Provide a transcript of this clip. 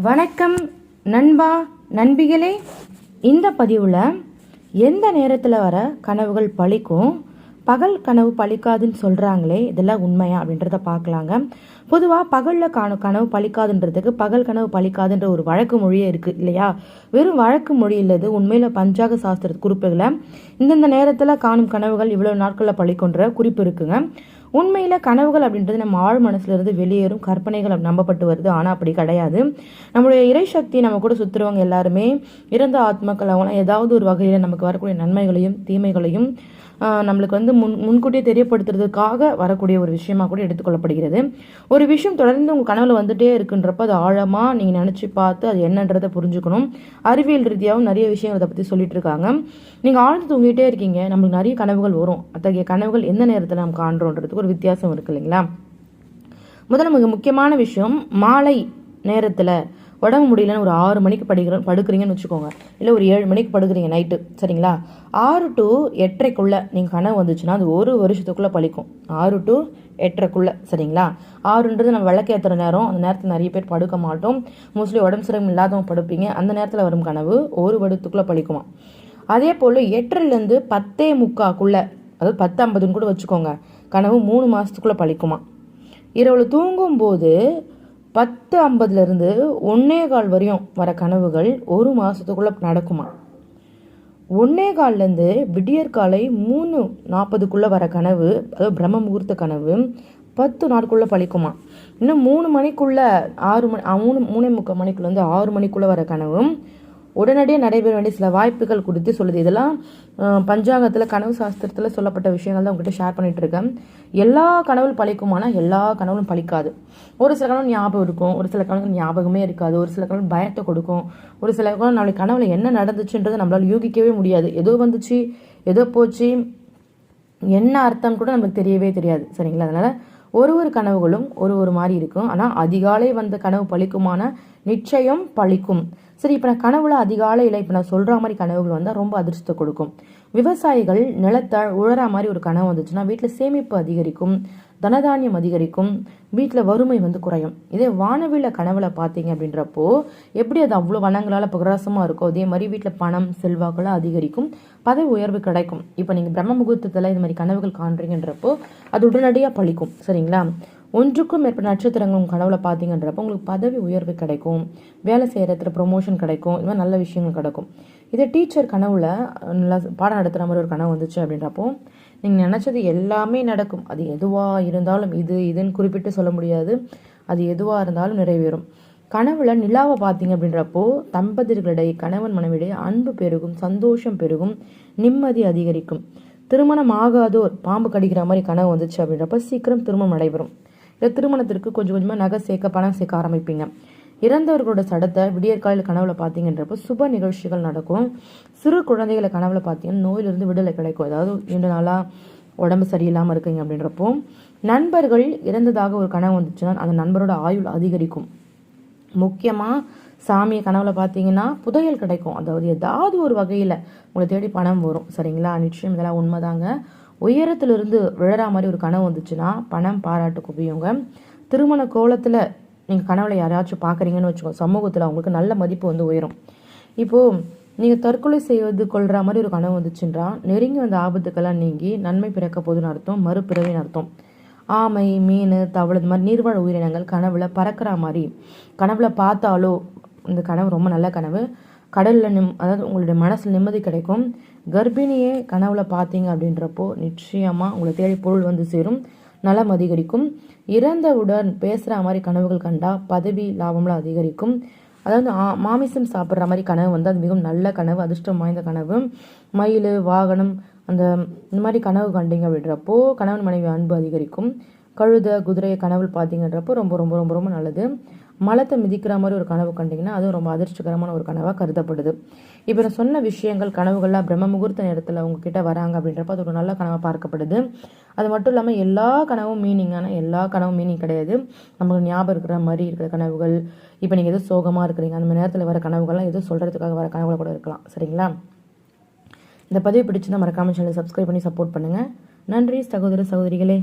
வணக்கம் நண்பா நண்பிகளே. இந்த பதிவில் எந்த நேரத்தில் வர கனவுகள் பழிக்கும், பகல் கனவு பழிக்காதுன்னு சொல்கிறாங்களே, இதெல்லாம் உண்மையா அப்படின்றத பார்க்கலாங்க. பொதுவாக பகலில் கனவு பழிக்காதுன்றதுக்கு பகல் கனவு பழிக்காதுன்ற ஒரு வழக்கு மொழியே இருக்குது இல்லையா? வெறும் வழக்கு மொழி இல்லது, உண்மையில் பஞ்சாக சாஸ்திர குறிப்புகளை இந்தந்த நேரத்தில் காணும் கனவுகள் இவ்வளோ நாட்களில் பழிக்குன்ற குறிப்பு இருக்குங்க. உண்மையில் கனவுகள் அப்படின்றது நம்ம ஆழ் மனசுலேருந்து வெளியேறும் கற்பனைகள் நம்பப்பட்டு வருது. ஆனால் அப்படி கிடையாது. நம்மளுடைய இறை சக்தி நம்ம கூட சுற்றுறவங்க எல்லாருமே இறந்த ஆத்மாக்கள். அவங்களாம் ஏதாவது ஒரு வகையில் நமக்கு வரக்கூடிய நன்மைகளையும் தீமைகளையும் நம்மளுக்கு முன்கூட்டியே தெரியப்படுத்துறதுக்காக வரக்கூடிய ஒரு விஷயமா கூட எடுத்துக்கொள்ளப்படுகிறது. ஒரு விஷயம் தொடர்ந்து உங்கள் கனவுல வந்துட்டே இருக்குன்றப்ப அது ஆழமாக நீங்கள் நினச்சி பார்த்து அது என்னன்றதை புரிஞ்சுக்கணும். அறிவியல் ரீதியாகவும் நிறைய விஷயம் அதை பற்றி சொல்லிட்டு இருக்காங்க. நீங்கள் ஆழ்ந்து தூங்கிட்டே இருக்கீங்க, நம்மளுக்கு நிறைய கனவுகள் வரும். அத்தகைய கனவுகள் எந்த நேரத்தில் நம்ம காண்றோன்றதுக்கு ஒரு வித்தியாசம் இருக்கு இல்லைங்களா? முதல்ல மிக முக்கியமான விஷயம், மாலை நேரத்தில் உடம்பு முடியலன்னு ஒரு 6 மணிக்கு படுக்கிறீங்கன்னு வச்சுக்கோங்க, இல்லை ஒரு 7 மணிக்கு படுக்கிறீங்க நைட்டு, சரிங்களா? 6 to 8:30 நீங்கள் கனவு வந்துச்சுன்னா அது ஒரு வருஷத்துக்குள்ளே பழிக்கும். 6 to 8:30, சரிங்களா? 6ன்றது நம்ம விளக்கேற்றுற நேரம். அந்த நேரத்தில் நிறைய பேர் படுக்க மாட்டோம். மோஸ்ட்லி உடம்பு சிரமம் இல்லாதவங்க படுப்பீங்க. அந்த நேரத்தில் வரும் கனவு ஒரு வருடத்துக்குள்ளே பழிக்குமா. அதே போல் 8:30லேருந்து 10:45, அதாவது 10:50 கூட வச்சுக்கோங்க, கனவு 3 மாதத்துக்குள்ளே பழிக்குமா. இரவில் தூங்கும்போது 10:50லேருந்து 1:15 வரையும் வர கனவுகள் ஒரு மாதத்துக்குள்ளே நடக்குமா. 1:15லேருந்து விடியற்காலை 3:40 வர கனவு, அதாவது பிரம்ம முகூர்த்த கனவு 10 நாட்குள்ளே பழிக்குமா. இன்னும் 3 மணிக்குள்ளே 3:45 மணிக்குள்ளேருந்து 6 மணிக்குள்ளே வர கனவும் உடனடியாக நடைபெற வேண்டிய சில வாய்ப்புகள் குறித்து சொல்லுது. இதெல்லாம் பஞ்சாங்கத்தில் கனவு சாஸ்திரத்தில் சொல்லப்பட்ட விஷயங்கள் தான் உங்ககிட்ட ஷேர் பண்ணிட்டு இருக்கேன். எல்லா கனவுகளும் பழிக்குமானா எல்லா கனவுகளும் பழிக்காது. ஒரு சில கனவு ஞாபகம் இருக்கும், ஒரு சில கனவு ஞாபகமே இருக்காது, ஒரு சில கனவு பயத்தை கொடுக்கும், ஒரு சில கனவு நாளைக்கு கனவுல என்ன நடந்துச்சுன்றது நம்மளால் யூகிக்கவே முடியாது. ஏதோ வந்துச்சு ஏதோ போச்சு, என்ன அர்த்தம் கூட நமக்கு தெரியவே தெரியாது, சரிங்களா? அதனால் ஒரு கனவுகளும் ஒரு மாதிரி இருக்கும். ஆனால் அதிகாலை வந்த கனவு பழிக்குமான நிச்சயம் பழிக்கும். சரி, இப்போ நான் கனவுல அதிகாலையில் இப்போ நான் சொல்கிற மாதிரி கனவுகள் வந்தால் ரொம்ப அதிர்ஷ்டத்தை கொடுக்கும். விவசாயிகள் நிலத்தை உழற மாதிரி ஒரு கனவு வந்துச்சுன்னா வீட்டில் சேமிப்பு அதிகரிக்கும், தனதானியம் அதிகரிக்கும், வீட்டில் வறுமை குறையும். இதே வானவில கனவுல பார்த்தீங்க அப்படின்றப்போ எப்படி அது அவ்வளோ வண்ணங்களால் பிரகாசமாக இருக்கோ அதே மாதிரி வீட்டில் பணம் செல்வாக்கெல்லாம் அதிகரிக்கும், பதவி உயர்வு கிடைக்கும். இப்போ நீங்கள் பிரம்ம முகூர்த்தத்தில் இது மாதிரி கனவுகள் காண்றீங்கன்றப்போ அது உடனடியாக பழிக்கும், சரிங்களா? ஒன்றுக்கும் மேற்பட்ட நட்சத்திரங்கள் கனவுல பார்த்தீங்கன்றப்போ உங்களுக்கு பதவி உயர்வு கிடைக்கும், வேலை செய்கிற இடத்துல ப்ரொமோஷன் கிடைக்கும், இது மாதிரி நல்ல விஷயங்கள் கிடைக்கும். இதே டீச்சர் கனவுல நல்லா பாடம் நடத்துகிற மாதிரி ஒரு கனவு வந்துச்சு அப்படின்றப்போ நீங்கள் நினச்சது எல்லாமே நடக்கும். அது எதுவாக இருந்தாலும் இதுன்னு குறிப்பிட்டு சொல்ல முடியாது, அது எதுவாக இருந்தாலும் நிறைவேறும். கனவுல நிலாவை பார்த்தீங்க அப்படின்றப்போ தம்பதிகளிடையே கணவன் மனைவிடையே அன்பு பெருகும், சந்தோஷம் பெருகும், நிம்மதி அதிகரிக்கும். திருமணம் ஆகாதோர் பாம்பு கடிக்கிற மாதிரி கனவு வந்துச்சு அப்படின்றப்ப சீக்கிரம் திருமணம் நடைபெறும். இல்லை திருமணத்திற்கு கொஞ்சம் கொஞ்சமாக நகை சேர்க்க பணம் சேர்க்க ஆரம்பிப்பீங்க. இறந்தவர்களோட சடத்தை விடியற்காலையில் கனவுல பார்த்தீங்கன்றப்போ சுப நிகழ்ச்சிகள் நடக்கும். சிறு குழந்தைகளை கனவுல பார்த்தீங்கன்னா நோயிலிருந்து விடுதலை கிடைக்கும். அதாவது 2 நாளாக உடம்பு சரியில்லாமல் இருக்குங்க அப்படின்றப்போ நண்பர்கள் இறந்ததாக ஒரு கனவு வந்துச்சுன்னா அந்த நண்பரோட ஆயுள் அதிகரிக்கும். முக்கியமாக சாமியை கனவுல பார்த்தீங்கன்னா புதையல் கிடைக்கும். அதாவது ஏதாவது ஒரு வகையில் உங்களை தேடி பணம் வரும், சரிங்களா? நிச்சயம் இதெல்லாம் உண்மைதாங்க. உயரத்திலிருந்து விழற மாதிரி ஒரு கனவு வந்துச்சுன்னா பணம் பாராட்டு குவியுங்க. திருமண கோலத்தில் நீங்கள் கனவுல யாராச்சும் பார்க்குறீங்கன்னு வச்சுக்கோங்க, சமூகத்தில் அவங்களுக்கு நல்ல மதிப்பு உயரும். இப்போது நீங்கள் தற்கொலை செய்வது கொள்கிற மாதிரி ஒரு கனவு வந்துச்சுன்றா நெருங்கி வந்த ஆபத்துக்கெல்லாம் நீங்கி நன்மை பிறக்க போதுன்னு அர்த்தம், மறுபிறவின்னு அர்த்தம். ஆமை, மீன், தவளை, இது மாதிரி நீர்வாழ் உயிரினங்கள் கனவுல பறக்கிற மாதிரி கனவுல பார்த்தாலோ இந்த கனவு ரொம்ப நல்ல கனவு. கடலில் அதாவது உங்களுடைய மனசில் நிம்மதி கிடைக்கும். கர்ப்பிணியே கனவுல பார்த்தீங்க அப்படின்றப்போ நிச்சயமாக உங்களை தேடி பொருள் சேரும், நலம் அதிகரிக்கும். இறந்தவுடன் பேசுகிற மாதிரி கனவுகள் கண்டா பதவி லாபம்லாம் அதிகரிக்கும். அதாவது மாமிசம் சாப்பிட்ற மாதிரி கனவு அது மிகவும் நல்ல கனவு, அதிர்ஷ்டம் வாய்ந்த கனவு. மயில், வாகனம், இந்த மாதிரி கனவு கண்டீங்க அப்படின்றப்போ கணவன் மனைவி அன்பு அதிகரிக்கும். கழுதை, குதிரையை கனவு பார்த்தீங்கன்றப்போ ரொம்ப ரொம்ப ரொம்ப ரொம்ப நல்லது. மலத்தை மிதிக்கிற மாதிரி ஒரு கனவு கண்டிங்கன்னா அதுவும் ரொம்ப அதிர்ஷ்டகரமான ஒரு கனவாக கருதப்படுது. இப்போ நான் சொன்ன விஷயங்கள் கனவுகள்லாம் பிரம்ம முகூர்த்த நேரத்தில் உங்ககிட்ட வராங்க அப்படின்றப்ப அது ஒரு நல்ல கனவாக பார்க்கப்படுது. அது மட்டும் இல்லாமல் எல்லா கனவும் மீனிங்கான எல்லா கனவும் மீனிங் கிடையாது. நமக்கு ஞாபகம் இருக்கிற மாதிரி இருக்கிற கனவுகள், இப்போ நீங்கள் எதோ சோகமாக இருக்கிறீங்க அந்த மாதிரி நேரத்தில் வர கனவுகள்லாம் எதோ சொல்கிறதுக்காக வர கனவுகளை கூட இருக்கலாம், சரிங்களா? இந்த பதிவு பிடிச்சிருந்தா மறக்காம சேனலை சப்ஸ்கிரைப் பண்ணி சப்போர்ட் பண்ணுங்கள். நன்றி சகோதர சகோதரிகளே.